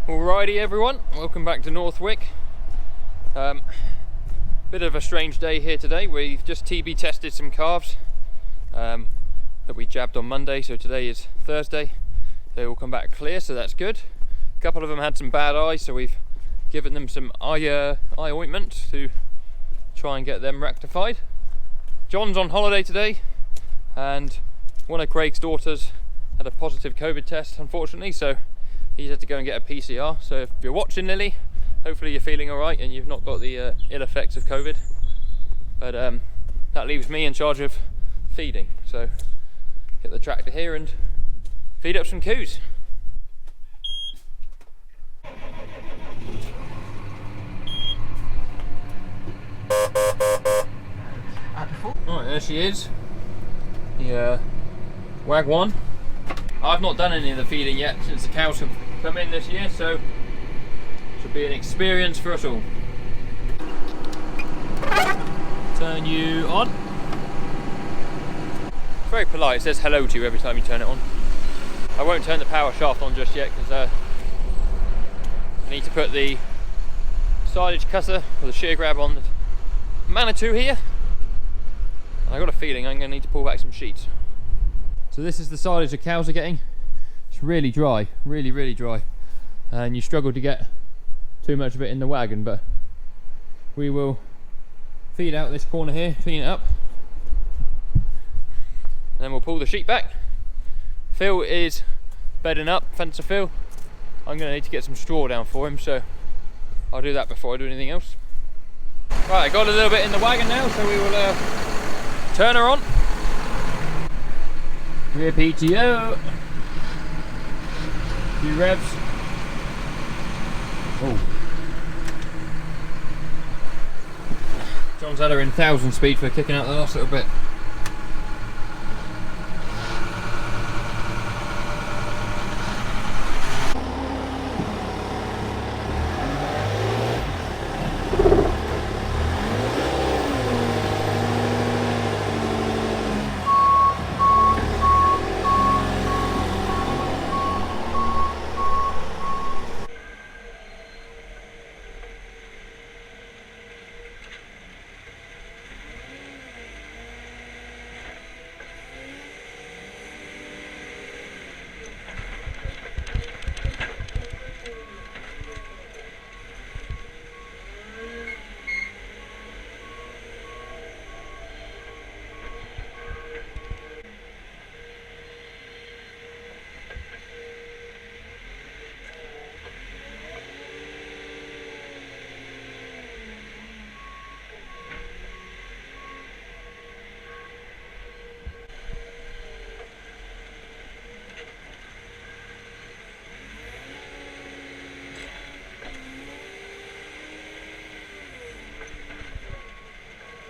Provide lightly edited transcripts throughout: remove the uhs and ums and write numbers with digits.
Alrighty everyone, welcome back to Northwick. Bit of a strange day here today. We've just TB tested some calves that we jabbed on Monday, so today is Thursday. They all come back clear, so that's good. A couple of them had some bad eyes, so we've given them some eye ointment to try and get them rectified. John's on holiday today, and one of Craig's daughters had a positive COVID test, unfortunately, so he's had to go and get a PCR. So if you're watching, Lily, hopefully you're feeling alright and you've not got the ill effects of COVID. But that leaves me in charge of feeding. So get the tractor here and feed up some coos. Alright, there she is. The wagon. I've not done any of the feeding yet since the cows have come in this year, so it should be an experience for us all. Turn you on. It's very polite, it says hello to you every time you turn it on. I won't turn the power shaft on just yet because I need to put the silage cutter or the shear grab on the Manitou here. And I got a feeling I'm going to need to pull back some sheets. So this is the silage the cows are getting. It's really dry, really dry. And you struggle to get too much of it in the wagon, but we will feed out this corner here, clean it up. And then we'll pull the sheet back. Phil is bedding up, fencer Phil. I'm going to need to get some straw down for him, so I'll do that before I do anything else. Right, I got a little bit in the wagon now, so we will turn her on. Rear PTO. Few revs. Oh. John's had her in 1,000 speed for kicking out the last little bit.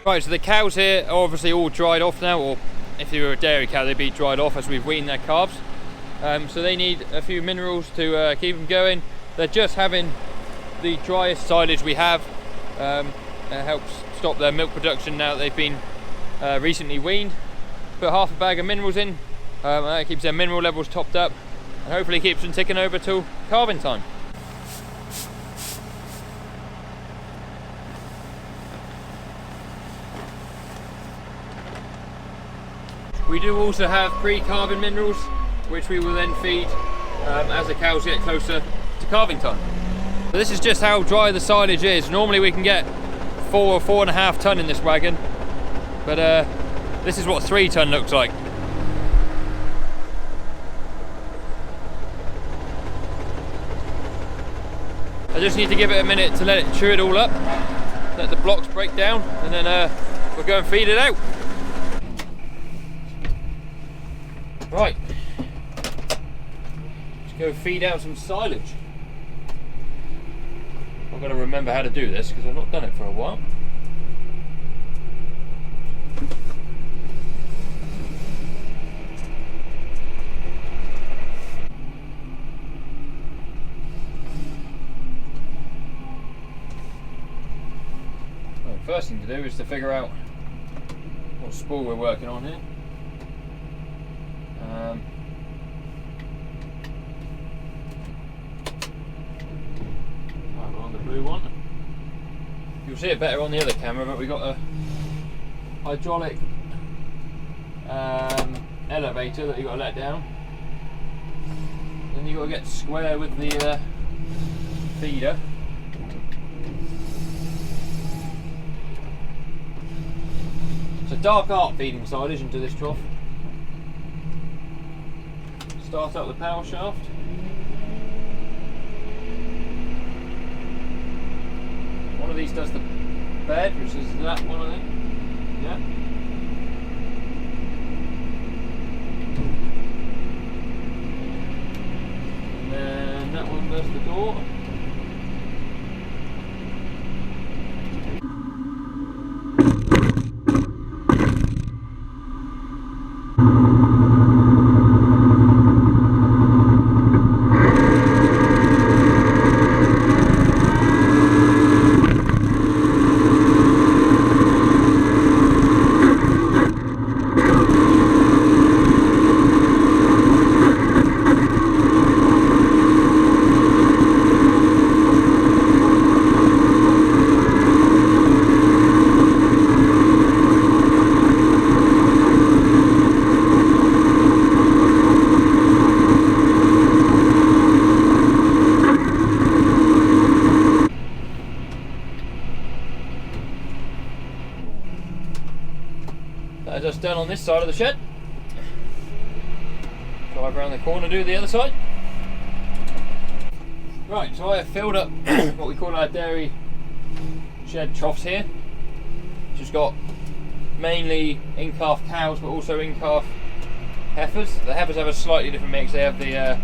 Right, so the cows here are obviously all dried off now, or if you were a dairy cow they'd be dried off as we've weaned their calves. So they need a few minerals to keep them going. They're just having the driest silage we have. It helps stop their milk production now that they've been recently weaned. Put half a bag of minerals in, and that keeps their mineral levels topped up and hopefully keeps them ticking over till calving time. We do also have pre-calving minerals, which we will then feed as the cows get closer to calving time. So this is just how dry the silage is. Normally we can get 4 or 4.5 ton in this wagon, but this is what 3 ton looks like. I just need to give it a minute to let it chew it all up, let the blocks break down, and then we'll go and feed it out. Right, let's go feed out some silage. I've got to remember how to do this because I've not done it for a while. Well, the first thing to do is to figure out what spool we're working on here. You'll see it better on the other camera, but we've got a hydraulic elevator that you've got to let down. Then you've got to get square with the feeder. It's a dark art feeding silage into this trough. Start up the power shaft. One of these does the bed, which is that one, I think. Yeah. And then that one does the door. That is us done on this side of the shed. Drive around the corner, do the other side. Right, so I have filled up what we call our dairy shed troughs here. Just got mainly in-calf cows, but also in-calf heifers. The heifers have a slightly different mix. They have the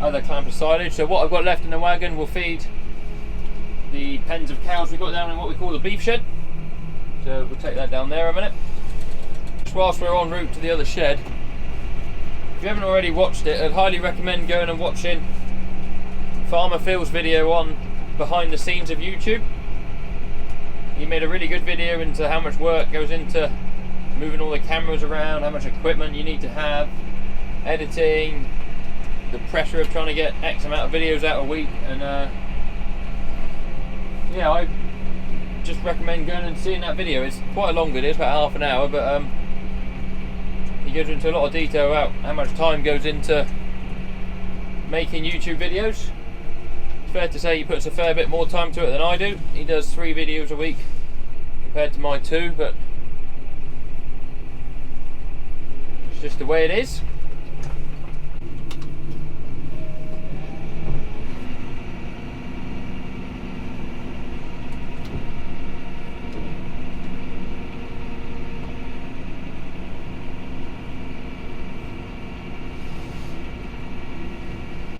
other clamp of silage. So what I've got left in the wagon will feed the pens of cows we've got down in what we call the beef shed. So we'll take that down there a minute. Just whilst we're en route to the other shed, if you haven't already watched it, I'd highly recommend going and watching Farmer Phil's video on behind the scenes of YouTube. He made a really good video into how much work goes into moving all the cameras around, how much equipment you need to have, editing, the pressure of trying to get X amount of videos out a week, and yeah, I just recommend going and seeing that video. It's quite a long video, it's about half an hour, but he goes into a lot of detail about how much time goes into making YouTube videos. It's fair to say he puts a fair bit more time to it than I do. He does 3 videos a week compared to my 2, but it's just the way it is.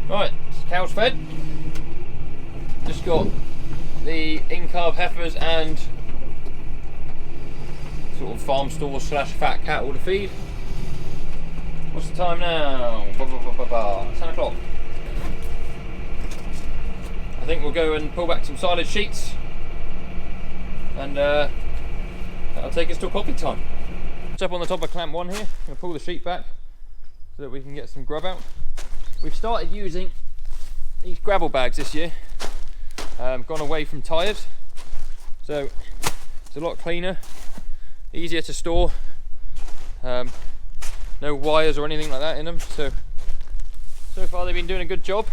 Right, cows fed. Just got the in-calf heifers and sort of farm store slash fat cattle to feed. What's the time now? 10 o'clock. I think we'll go and pull back some silage sheets, and that'll take us to coffee time. It's up on the top of clamp 1 here. I'm going to pull the sheet back so that we can get some grub out. We've started using these gravel bags this year, gone away from tyres, so it's a lot cleaner, easier to store, no wires or anything like that in them, so far they've been doing a good job.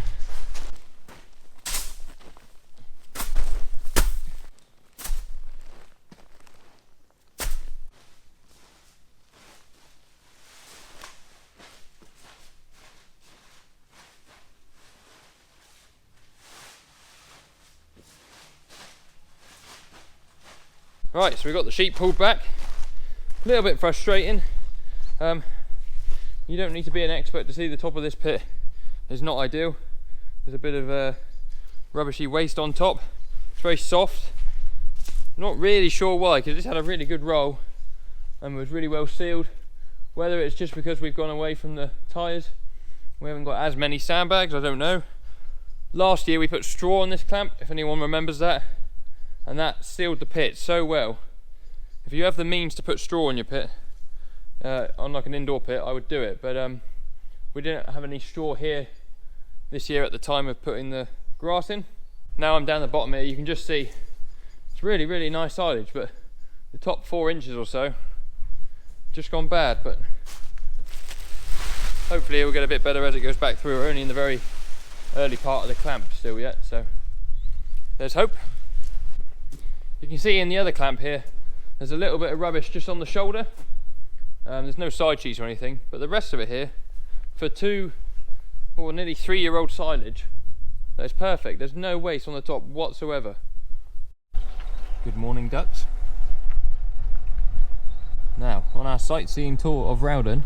Right, so we've got the sheet pulled back. A little bit frustrating. You don't need to be an expert to see the top of this pit is not ideal. There's a bit of rubbishy waste on top. It's very soft. Not really sure why, because this had a really good roll and was really well sealed. Whether it's just because we've gone away from the tyres, we haven't got as many sandbags, I don't know. Last year we put straw on this clamp, if anyone remembers that. And that sealed the pit so well. If you have the means to put straw on your pit, on like an indoor pit, I would do it. But we didn't have any straw here this year at the time of putting the grass in. Now I'm down the bottom here, you can just see It's really, really nice silage, but the top 4 inches or so just gone bad. But hopefully it will get a bit better as it goes back through. We're only in the very early part of the clamp still yet, so there's hope. You can see in the other clamp here, there's a little bit of rubbish just on the shoulder. There's no side sheets or anything, but the rest of it here, for 2 or nearly 3-year-old silage, that's perfect. There's no waste on the top whatsoever. Good morning, ducks. Now, on our sightseeing tour of Rowden,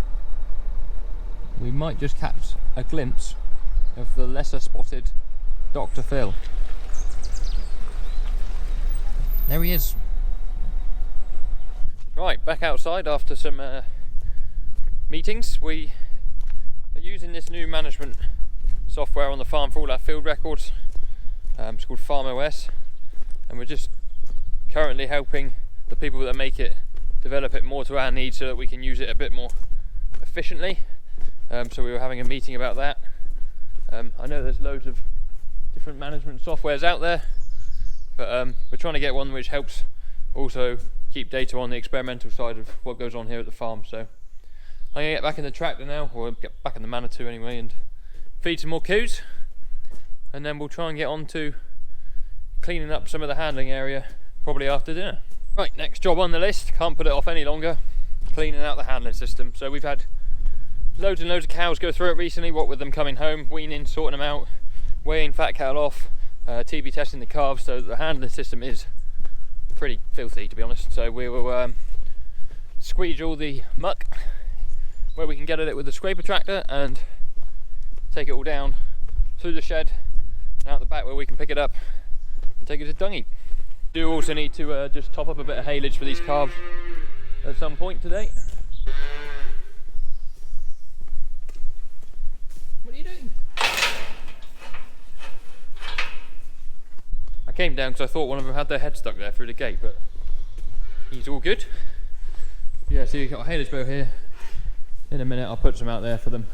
we might just catch a glimpse of the lesser spotted Dr. Phil. There he is. Right, back outside after some meetings. We are using this new management software on the farm for all our field records. It's called Farm OS, and we're just currently helping the people that make it develop it more to our needs so that we can use it a bit more efficiently. So we were having a meeting about that. I know there's loads of different management softwares out there, but we're trying to get one which helps also keep data on the experimental side of what goes on here at the farm. So I'm going to get back in the tractor now, or get back in the Manitou anyway, and feed some more cows, and then we'll try and get on to cleaning up some of the handling area probably after dinner. Right, next job on the list, can't put it off any longer, cleaning out the handling system. So we've had loads and loads of cows go through it recently, what with them coming home, weaning, sorting them out, weighing fat cattle off, TB testing the calves, so the handling system is pretty filthy, to be honest. So we will squeege all the muck where we can get at it with the scraper tractor and take it all down through the shed and out the back where we can pick it up and take it to dung heap. Do also need to just top up a bit of haylage for these calves at some point today. What are you doing? I came down because I thought one of them had their head stuck there through the gate, but he's all good. Yeah, so you've got a haylage bow here. In a minute I'll put some out there for them.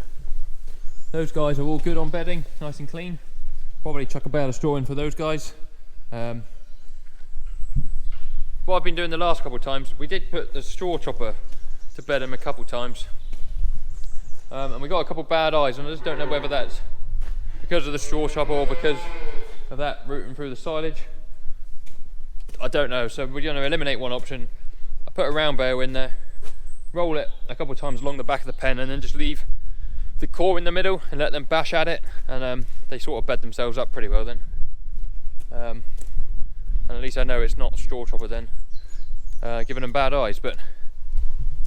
Those guys are all good on bedding, nice and clean. Probably chuck a bale of straw in for those guys. What I've been doing the last couple of times, we did put the straw chopper to bed them a couple of times, and we got a couple of bad eyes, and I just don't know whether that's because of the straw chopper or because of that rooting through the silage. I don't know, so we're going to eliminate one option. I put a round bale in there, roll it a couple of times along the back of the pen, and then just leave the core in the middle and let them bash at it, and they sort of bed themselves up pretty well then. And at least I know it's not straw chopper then giving them bad eyes. But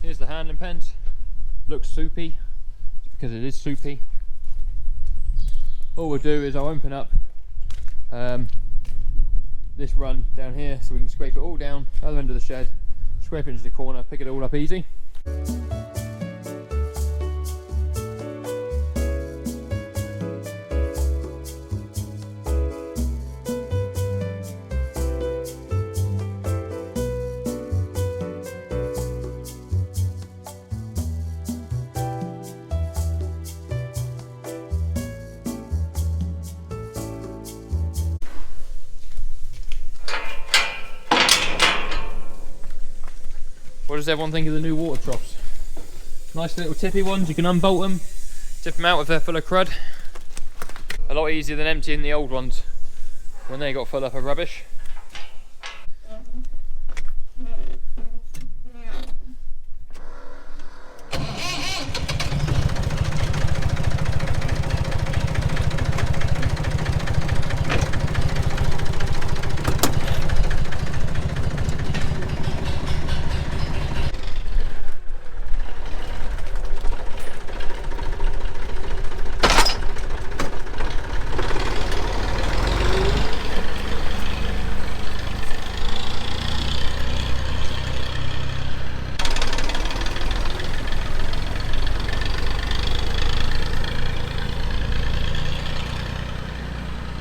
here's the handling pens. Looks soupy because it is soupy. All we'll do is I'll open up this run down here so we can scrape it all down the other end of the shed, scrape it into the corner, pick it all up easy. What does everyone think of the new water troughs? Nice little tippy ones, you can unbolt them, tip them out if they're full of crud. A lot easier than emptying the old ones when they got full up of rubbish.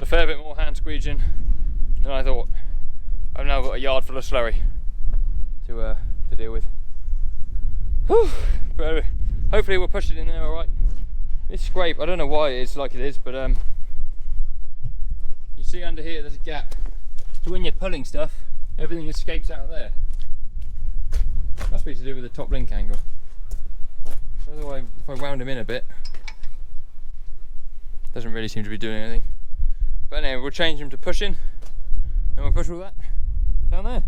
Fair bit more hand squeeging than I thought. I've now got a yard full of slurry to deal with. Whew. But hopefully we'll push it in there alright. This scrape, I don't know why it is like it is, but you see under here there's a gap. So when you're pulling stuff everything escapes out of there. Must be to do with the top link angle. Otherwise, if I wound him in a bit, doesn't really seem to be doing anything. But anyway, we'll change him to pushing, and we'll push all that down there.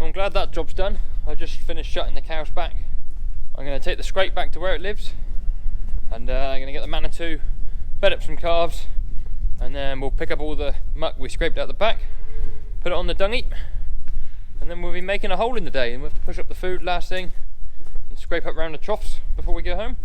I'm glad that job's done. I just finished shutting the cows back. I'm going to take the scrape back to where it lives, and I'm going to get the Manitou, bed up some calves, and then we'll pick up all the muck we scraped out the back, put it on the dung heap, and then we'll be making a hole in the day, and we'll have to push up the food last thing and scrape up around the troughs before we go home.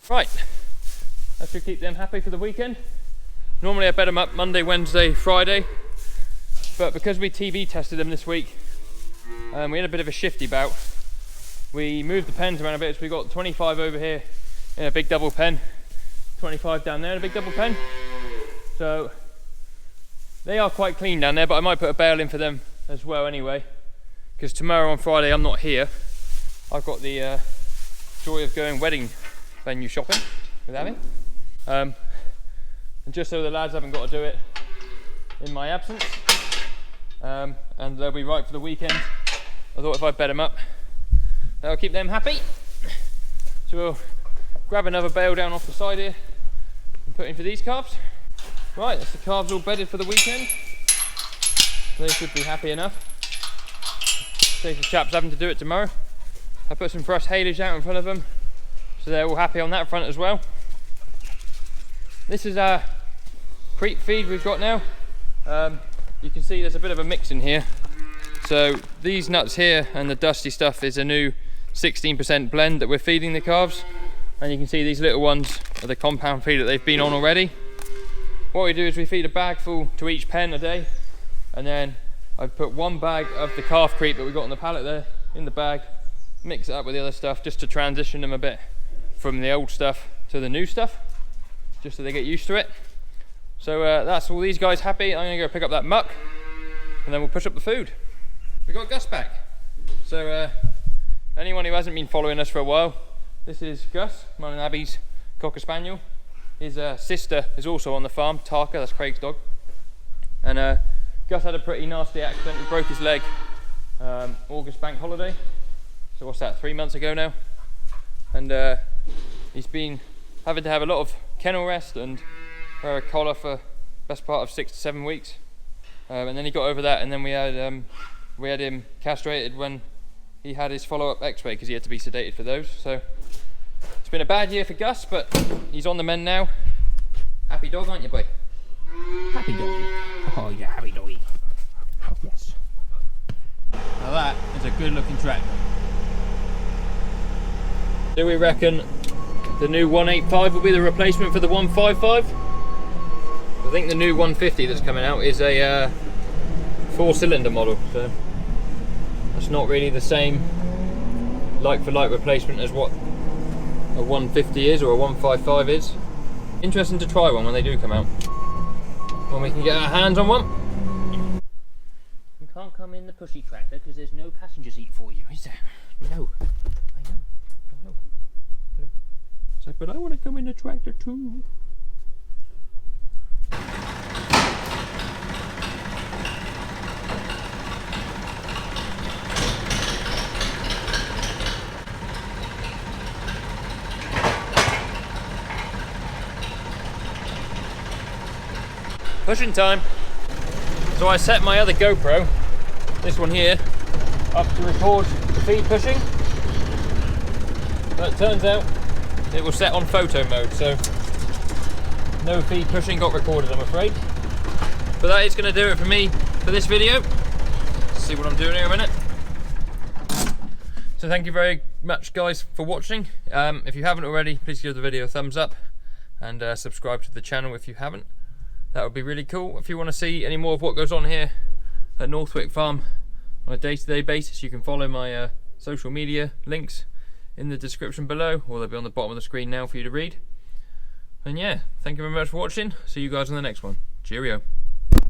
Right, that should keep them happy for the weekend. Normally I bed them up Monday, Wednesday, Friday, but because we TV tested them this week, we had a bit of a shifty bout. We moved the pens around a bit, so we got 25 over here in a big double pen, 25 down there in a big double pen. So they are quite clean down there, but I might put a bale in for them as well anyway, because tomorrow on Friday I'm not here. I've got the joy of going wedding venue shopping with Abby, and just so the lads haven't got to do it in my absence, and they'll be right for the weekend, I thought if I bed them up, that'll keep them happy. So we'll grab another bale down off the side here and put in for these calves. Right, that's the calves all bedded for the weekend. They should be happy enough. Saves the chaps having to do it tomorrow. I put some fresh haylage out in front of them, so they're all happy on that front as well. This is our creep feed we've got now. You can see there's a bit of a mix in here. So these nuts here and the dusty stuff is a new 16% blend that we're feeding the calves. And you can see these little ones are the compound feed that they've been on already. What we do is we feed a bag full to each pen a day. And then I've put one bag of the calf creep that we got on the pallet there in the bag, mix it up with the other stuff just to transition them a bit from the old stuff to the new stuff, just so they get used to it. So that's all these guys happy. I'm gonna go pick up that muck and then we'll push up the food. We got Gus back. So anyone who hasn't been following us for a while, this is Gus, mine and Abby's Cocker Spaniel. His sister is also on the farm, Tarka, that's Craig's dog. And Gus had a pretty nasty accident. He broke his leg August bank holiday. So what's that, 3 months ago now? And he's been having to have a lot of kennel rest and wear a collar for best part of 6 to 7 weeks. And then he got over that, and then we had We had him castrated when he had his follow-up x-ray because he had to be sedated for those. So it's been a bad year for Gus, but he's on the mend now. Happy dog, aren't you, boy? Happy doggy. Oh yeah, happy doggy. Oh yes. Now that is a good looking tractor. Do we reckon the new 185 will be the replacement for the 155? I think the new 150 that's coming out is a 4-cylinder model, so that's not really the same like-for-like replacement as what a 150 is or a 155 is. Interesting to try one when they do come out, when we can get our hands on one. You can't come in the pushy tractor because there's no passenger seat for you, is there? No. I know. It's like, but I want to come in the tractor too. Pushing time. So I set my other GoPro, this one here, up to record the feed pushing. But it turns out it was set on photo mode, so no feed pushing got recorded, I'm afraid. But that is going to do it for me for this video. Let's see what I'm doing here in a minute. So thank you very much, guys, for watching. If you haven't already, please give the video a thumbs up and subscribe to the channel if you haven't. That would be really cool. If you want to see any more of what goes on here at Northwick Farm on a day-to-day basis, you can follow my social media links in the description below, or they'll be on the bottom of the screen now for you to read. And yeah, thank you very much for watching. See you guys on the next one. Cheerio.